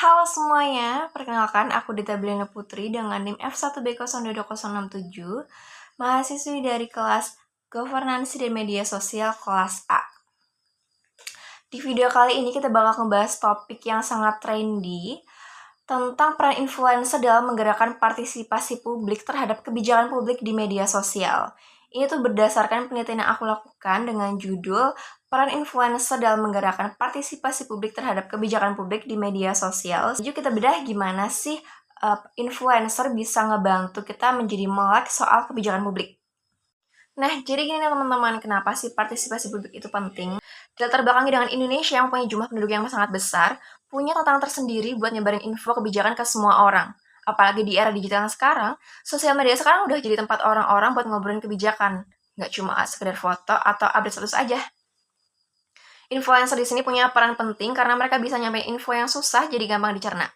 Halo semuanya, perkenalkan aku Dita Belina Putri dengan NIM F1B022067, mahasiswi dari kelas Governance dan Media Sosial kelas A. Di video kali ini kita bakal ngebahas topik yang sangat trendy tentang peran influencer dalam menggerakkan partisipasi publik terhadap kebijakan publik di media sosial. Ini tuh berdasarkan penelitian yang aku lakukan dengan judul peran influencer dalam menggerakkan partisipasi publik terhadap kebijakan publik di media sosial. Jadi kita bedah gimana sih influencer bisa ngebantu kita menjadi melek soal kebijakan publik. Nah, jadi gini teman-teman, kenapa sih partisipasi publik itu penting? Di latar belakangnya dengan Indonesia yang punya jumlah penduduk yang sangat besar, punya tantangan tersendiri buat nyebarin info kebijakan ke semua orang. Apalagi di era digital yang sekarang, sosial media sekarang udah jadi tempat orang-orang buat ngobrolin kebijakan. Nggak cuma sekedar foto atau update status aja. Influencer di sini punya peran penting karena mereka bisa nyampein info yang susah jadi gampang dicerna.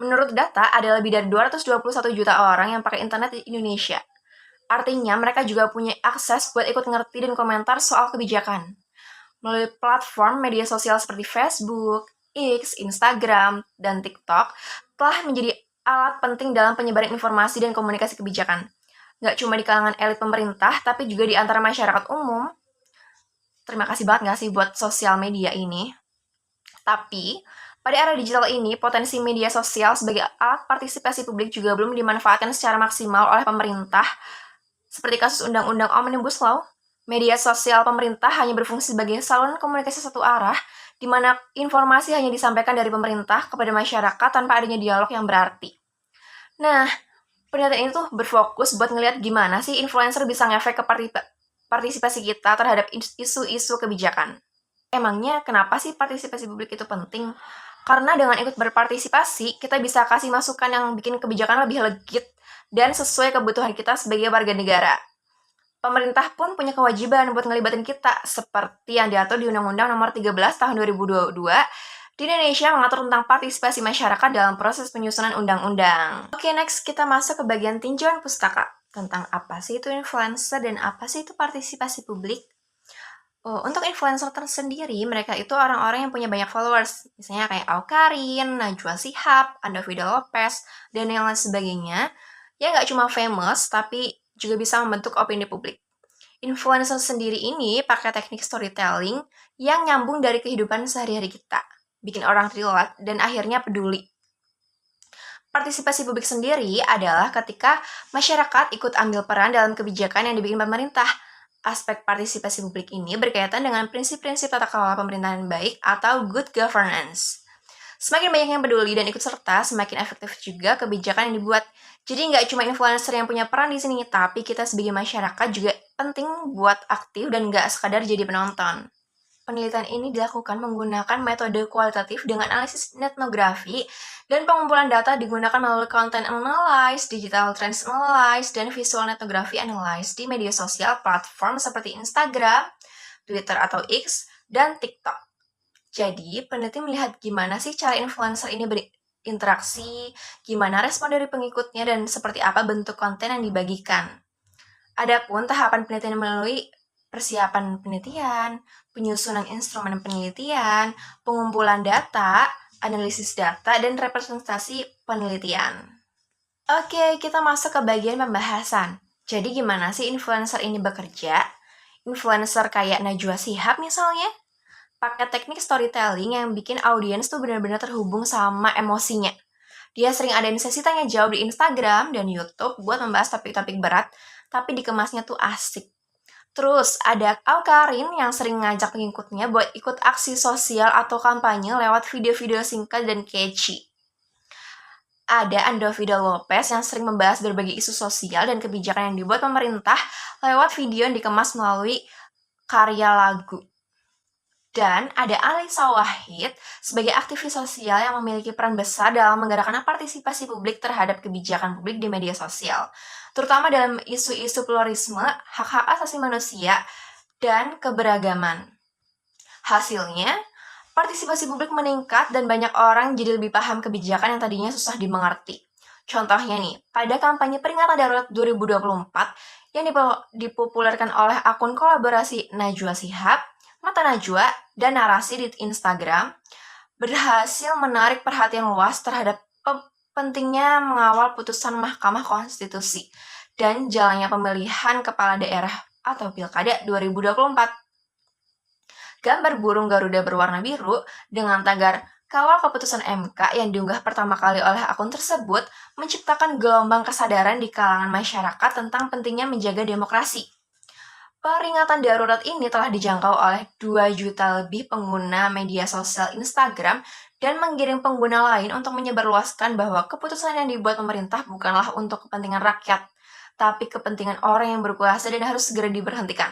Menurut data, ada lebih dari 221 juta orang yang pakai internet di Indonesia. Artinya, mereka juga punya akses buat ikut ngerti dan komentar soal kebijakan. Melalui platform media sosial seperti Facebook, X, Instagram, dan TikTok, telah menjadi alat penting dalam penyebaran informasi dan komunikasi kebijakan. Nggak cuma di kalangan elit pemerintah, tapi juga di antara masyarakat umum. Terima kasih banget nggak sih buat sosial media ini. Tapi, pada era digital ini, potensi media sosial sebagai alat partisipasi publik juga belum dimanfaatkan secara maksimal oleh pemerintah. Seperti kasus Undang-Undang Omnibus Law, media sosial pemerintah hanya berfungsi sebagai saluran komunikasi satu arah, di mana informasi hanya disampaikan dari pemerintah kepada masyarakat tanpa adanya dialog yang berarti. Nah, penelitian ini tuh berfokus buat ngelihat gimana sih influencer bisa ngefek ke partisipasi kita terhadap isu-isu kebijakan. Emangnya kenapa sih partisipasi publik itu penting? Karena dengan ikut berpartisipasi, kita bisa kasih masukan yang bikin kebijakan lebih legit dan sesuai kebutuhan kita sebagai warga negara. Pemerintah pun punya kewajiban buat ngelibatin kita, seperti yang diatur di Undang-Undang Nomor 13 Tahun 2022 di Indonesia mengatur tentang partisipasi masyarakat dalam proses penyusunan undang-undang. Oke, next kita masuk ke bagian tinjauan pustaka. Tentang apa sih itu influencer dan apa sih itu partisipasi publik? Untuk influencer tersendiri, mereka itu orang-orang yang punya banyak followers. Misalnya kayak Awkarin, Najwa Shihab, Andovido Lopez, dan yang lain sebagainya. Ya nggak cuma famous, tapi juga bisa membentuk opini publik. Influencer sendiri ini pakai teknik storytelling yang nyambung dari kehidupan sehari-hari kita. Bikin orang relate dan akhirnya peduli. Partisipasi publik sendiri adalah ketika masyarakat ikut ambil peran dalam kebijakan yang dibikin pemerintah. Aspek partisipasi publik ini berkaitan dengan prinsip-prinsip tata kelola pemerintahan baik atau good governance. Semakin banyak yang peduli dan ikut serta, semakin efektif juga kebijakan yang dibuat. Jadi nggak cuma influencer yang punya peran di sini, tapi kita sebagai masyarakat juga penting buat aktif dan nggak sekadar jadi penonton. Penelitian ini dilakukan menggunakan metode kualitatif dengan analisis etnografi dan pengumpulan data digunakan melalui content analysis, digital trends analysis, dan visual etnografi analysis di media sosial platform seperti Instagram, Twitter atau X, dan TikTok. Jadi, peneliti melihat gimana sih cara influencer ini berinteraksi, gimana respon dari pengikutnya, dan seperti apa bentuk konten yang dibagikan. Adapun tahapan penelitian melalui persiapan penelitian, penyusunan instrumen penelitian, pengumpulan data, analisis data, dan representasi penelitian. Oke, kita masuk ke bagian pembahasan. Jadi gimana sih influencer ini bekerja? Influencer kayak Najwa Shihab misalnya, pakai teknik storytelling yang bikin audiens tuh benar-benar terhubung sama emosinya. Dia sering adain sesi tanya jawab di Instagram dan YouTube buat membahas topik-topik berat, tapi dikemasnya tuh asik. Terus ada Awkarin yang sering ngajak pengikutnya buat ikut aksi sosial atau kampanye lewat video-video singkat dan catchy. Ada Andovido Lopez yang sering membahas berbagai isu sosial dan kebijakan yang dibuat pemerintah lewat video yang dikemas melalui karya lagu. Dan ada Alisa Wahid sebagai aktivis sosial yang memiliki peran besar dalam menggerakkan partisipasi publik terhadap kebijakan publik di media sosial, terutama dalam isu-isu pluralisme, hak-hak asasi manusia, dan keberagaman. Hasilnya, partisipasi publik meningkat dan banyak orang jadi lebih paham kebijakan yang tadinya susah dimengerti. Contohnya nih, pada kampanye peringatan darurat 2024 yang dipopulerkan oleh akun kolaborasi Najwa Shihab, Mata Najwa, dan narasi di Instagram, berhasil menarik perhatian luas terhadap pentingnya mengawal putusan Mahkamah Konstitusi dan jalannya pemilihan kepala daerah atau Pilkada 2024. Gambar burung Garuda berwarna biru dengan tagar "Kawal Keputusan MK" yang diunggah pertama kali oleh akun tersebut menciptakan gelombang kesadaran di kalangan masyarakat tentang pentingnya menjaga demokrasi. Peringatan darurat ini telah dijangkau oleh 2 juta lebih pengguna media sosial Instagram dan menggiring pengguna lain untuk menyebarluaskan bahwa keputusan yang dibuat pemerintah bukanlah untuk kepentingan rakyat, tapi kepentingan orang yang berkuasa dan harus segera diberhentikan.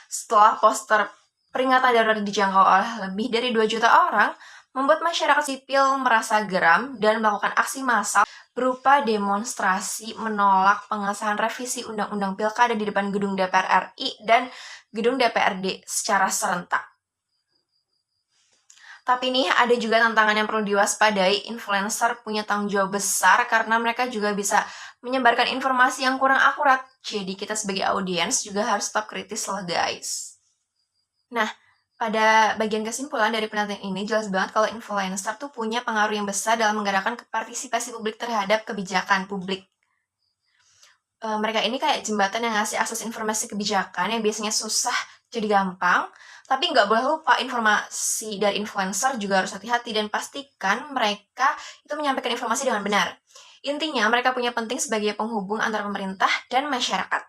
Setelah poster peringatan darurat dijangkau oleh lebih dari 2 juta orang, membuat masyarakat sipil merasa geram dan melakukan aksi massal berupa demonstrasi menolak pengesahan revisi Undang-Undang Pilkada di depan gedung DPR RI dan gedung DPRD secara serentak. Tapi nih ada juga tantangan yang perlu diwaspadai. Influencer punya tanggung jawab besar karena mereka juga bisa menyebarkan informasi yang kurang akurat. Jadi kita sebagai audiens juga harus tetap kritis lah guys. Nah, pada bagian kesimpulan dari penelitian ini jelas banget kalau influencer tuh punya pengaruh yang besar dalam menggerakkan partisipasi publik terhadap kebijakan publik. Mereka ini kayak jembatan yang ngasih akses informasi kebijakan yang biasanya susah jadi gampang, tapi nggak boleh lupa informasi dari influencer juga harus hati-hati dan pastikan mereka itu menyampaikan informasi dengan benar. Intinya mereka punya penting sebagai penghubung antara pemerintah dan masyarakat.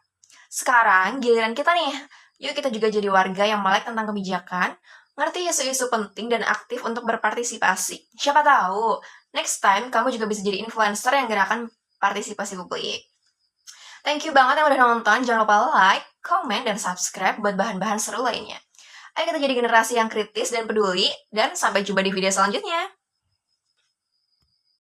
Sekarang giliran kita nih. Yuk kita juga jadi warga yang melek tentang kebijakan, ngerti isu-isu penting dan aktif untuk berpartisipasi. Siapa tahu, next time kamu juga bisa jadi influencer yang gerakan partisipasi publik. Thank you banget yang udah nonton, jangan lupa like, comment, dan subscribe buat bahan-bahan seru lainnya. Ayo kita jadi generasi yang kritis dan peduli, dan sampai jumpa di video selanjutnya.